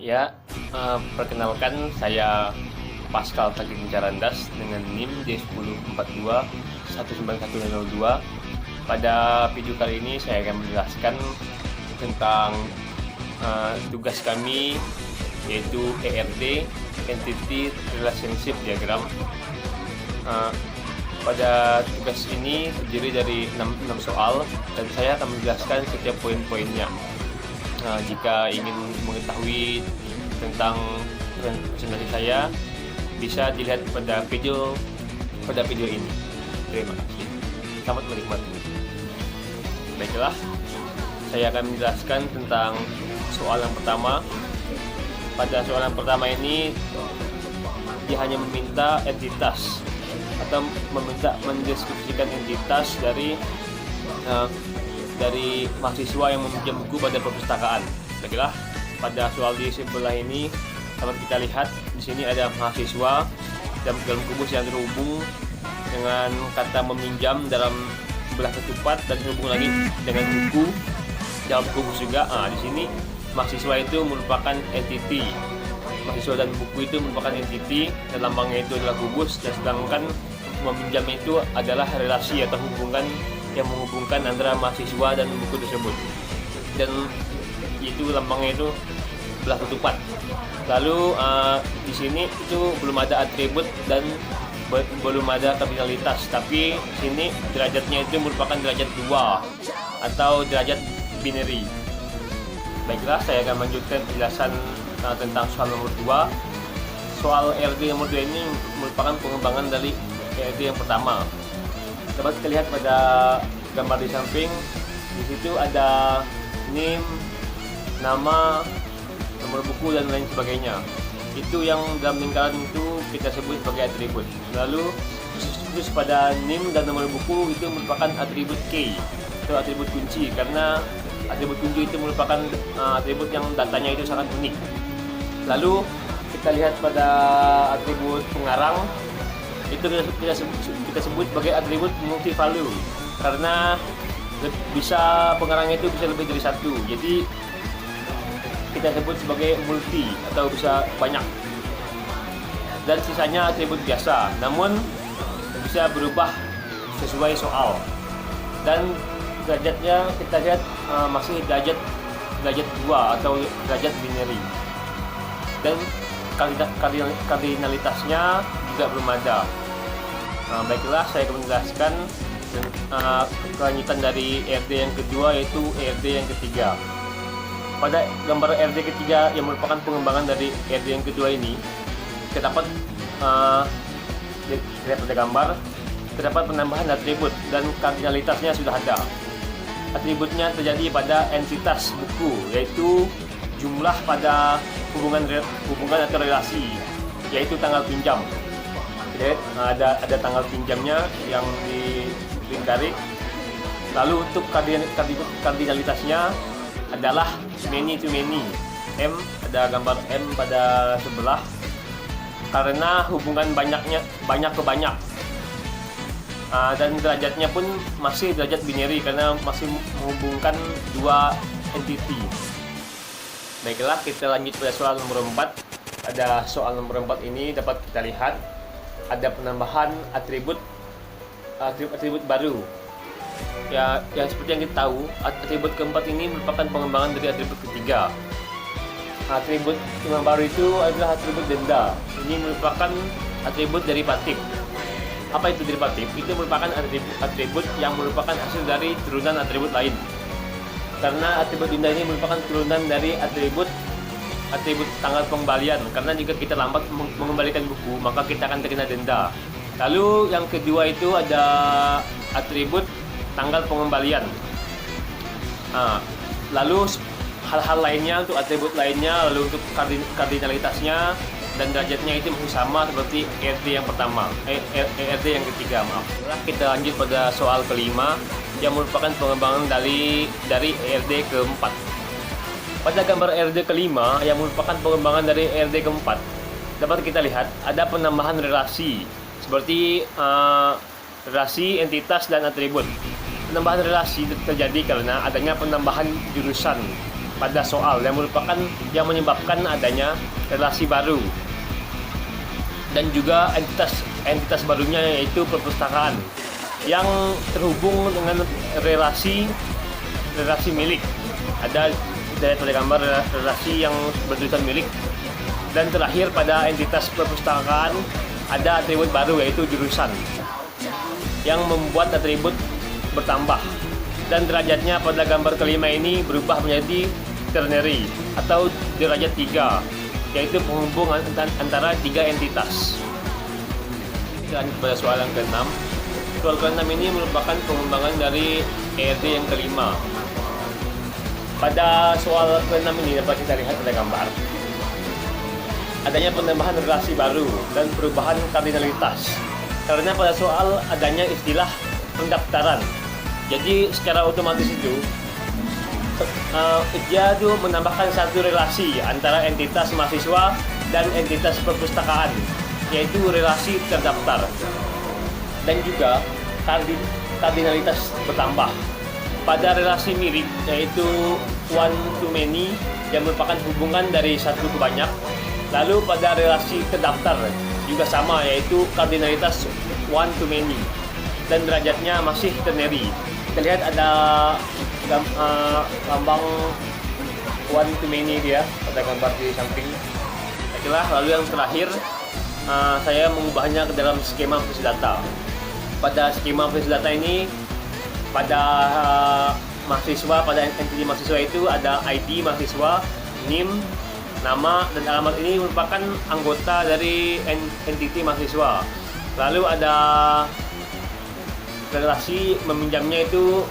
Ya, perkenalkan saya Pascal Taging Carandas dengan NIM D1042191002. Pada video kali ini saya akan menjelaskan tentang tugas kami, yaitu ERD, Entity Relationship Diagram. Pada tugas ini terdiri dari 6 soal dan saya akan menjelaskan setiap poin-poinnya. Jika ingin mengetahui tentang presentasi saya, bisa dilihat pada video ini. Terima kasih. Selamat menikmati. Baiklah, saya akan menjelaskan tentang soal yang pertama. Pada soal yang pertama ini, dia hanya meminta entitas atau meminta mendeskripsikan entitas dari mahasiswa yang meminjam buku pada perpustakaan. Baiklah, pada soal di sebelah ini dapat kita lihat di sini ada mahasiswa dalam kubus yang terhubung dengan kata meminjam dalam belah ketupat dan terhubung lagi dengan buku dalam kubus juga. Di sini mahasiswa itu merupakan entity. Mahasiswa dan buku itu merupakan entity dan lambangnya itu adalah kubus, dan sedangkan meminjam itu adalah relasi atau hubungan yang menghubungkan antara mahasiswa dan buku tersebut, dan itu lambangnya itu belah ketupat. Lalu di sini itu belum ada atribut dan belum ada kardinalitas, tapi sini derajatnya itu merupakan derajat 2 atau derajat binary. Baiklah, saya akan lanjutkan penjelasan tentang soal nomor 2. Soal RD nomor 2 ini merupakan pengembangan dari RD yang pertama. Dapat kita lihat pada gambar di samping, di situ ada NIM, nama, nomor buku dan lain sebagainya. Itu yang dalam lingkaran itu kita sebut sebagai atribut. Lalu khusus pada NIM dan nomor buku itu merupakan atribut key atau atribut kunci, karena atribut kunci itu merupakan atribut yang datanya itu sangat unik. Lalu kita lihat pada atribut pengarang, itu kita sebut sebagai atribut multi value, karena pengarangnya itu bisa lebih dari satu, jadi kita sebut sebagai multi atau bisa banyak. Dan sisanya atribut biasa, namun bisa berubah sesuai soal. Dan derajatnya kita lihat masih derajat 2 atau derajat binary, dan kardinalitasnya juga belum ada. Baiklah, saya akan menjelaskan kelanjutan dari RD yang kedua, yaitu RD yang ketiga. Pada gambar RD ketiga yang merupakan pengembangan dari RD yang kedua ini, terdapat pada gambar terdapat penambahan atribut dan kardinalitasnya sudah ada. Atributnya terjadi pada entitas buku, yaitu jumlah pada hubungan atau relasi, yaitu tanggal pinjam. Ada tanggal pinjamnya yang dilingkari. Lalu untuk kardinalitasnya adalah many to many. M, ada gambar M pada sebelah, karena hubungan banyak ke banyak. Dan derajatnya pun masih derajat binary karena masih menghubungkan dua entity. Baiklah, kita lanjut pada soal nomor 4. Pada soal nomor 4 ini dapat kita lihat ada penambahan atribut baru. Ya, yang seperti yang kita tahu, atribut keempat ini merupakan pengembangan dari atribut ketiga. Atribut yang baru itu adalah atribut denda. Ini merupakan atribut derivatif. Apa itu derivatif? Itu merupakan atribut yang merupakan hasil dari turunan atribut lain. Karena atribut denda ini merupakan turunan dari atribut tanggal pengembalian, karena jika kita lambat mengembalikan buku maka kita akan terkena denda. Lalu yang kedua itu ada atribut tanggal pengembalian. Lalu hal-hal lainnya untuk atribut lainnya, lalu untuk kardinalitasnya dan derajatnya itu masih sama seperti RD yang pertama, RD yang ketiga, maaf. Kita lanjut pada soal kelima yang merupakan pengembangan dari RD keempat. Pada gambar RD kelima yang merupakan pengembangan dari RD keempat, dapat kita lihat ada penambahan relasi seperti relasi, entitas, dan atribut. Penambahan relasi terjadi karena adanya penambahan jurusan pada soal yang merupakan yang menyebabkan adanya relasi baru dan juga entitas barunya, yaitu perpustakaan yang terhubung dengan relasi milik. Ada pada gambar relasi yang bertulisan milik. Dan terakhir pada entitas perpustakaan ada atribut baru, yaitu jurusan yang membuat atribut bertambah. Dan derajatnya pada gambar kelima ini berubah menjadi ternary atau derajat 3, yaitu penghubung antara 3 entitas. Dan pada soal yang ke-6, soal ke-6 ini merupakan pengembangan dari ERD yang kelima. Pada soal ke-6 ini dapat kita lihat pada gambar adanya penambahan relasi baru dan perubahan kardinalitas, karena pada soal adanya istilah pendaftaran. Jadi secara otomatis itu dia tuh menambahkan satu relasi antara entitas mahasiswa dan entitas perpustakaan, yaitu relasi terdaftar, dan juga kardinalitas bertambah. Pada relasi milik, yaitu one to many yang merupakan hubungan dari satu ke banyak. Lalu pada relasi terdaftar juga sama, yaitu kardinalitas one to many, dan derajatnya masih ternary. Kita lihat ada lambang one to many dia pada gambar di samping. Baiklah, lalu yang terakhir saya mengubahnya ke dalam skema face data. Pada skema face data ini, pada mahasiswa, pada entiti mahasiswa itu ada ID mahasiswa, NIM, nama, dan alamat ini merupakan anggota dari entiti mahasiswa. Lalu ada relasi meminjamnya itu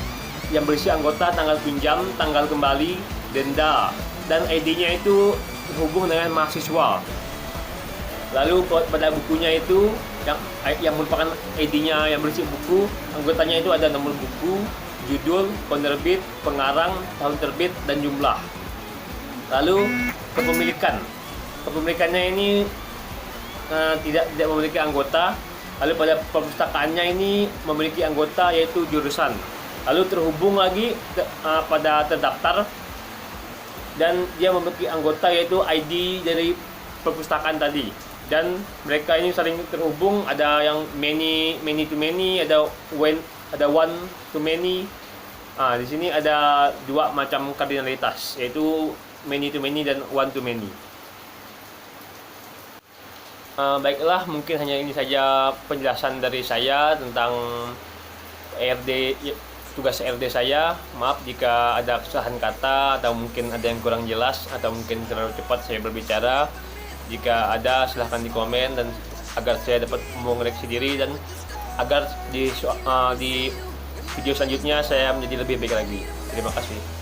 yang berisi anggota, tanggal pinjam, tanggal kembali, denda, dan ID-nya itu terhubung dengan mahasiswa. Lalu pada bukunya itu yang merupakan ID-nya yang berisi buku, anggotanya itu ada nomor buku, judul, penerbit, pengarang, tahun terbit, dan jumlah. Lalu kepemilikannya ini tidak memiliki anggota. Lalu pada perpustakaannya ini memiliki anggota, yaitu jurusan. Lalu terhubung lagi pada terdaftar, dan dia memiliki anggota, yaitu ID dari perpustakaan tadi. Dan mereka ini saling terhubung, ada yang many to many, ada one to many. Di sini ada dua macam kardinalitas, yaitu many to many dan one to many. Baiklah, mungkin hanya ini saja penjelasan dari saya tentang tugas RD saya. Maaf jika ada kesalahan kata atau mungkin ada yang kurang jelas atau mungkin terlalu cepat saya berbicara. Jika ada, silahkan di komen, dan agar saya dapat mengoreksi diri, dan agar di video selanjutnya saya menjadi lebih baik lagi. Terima kasih.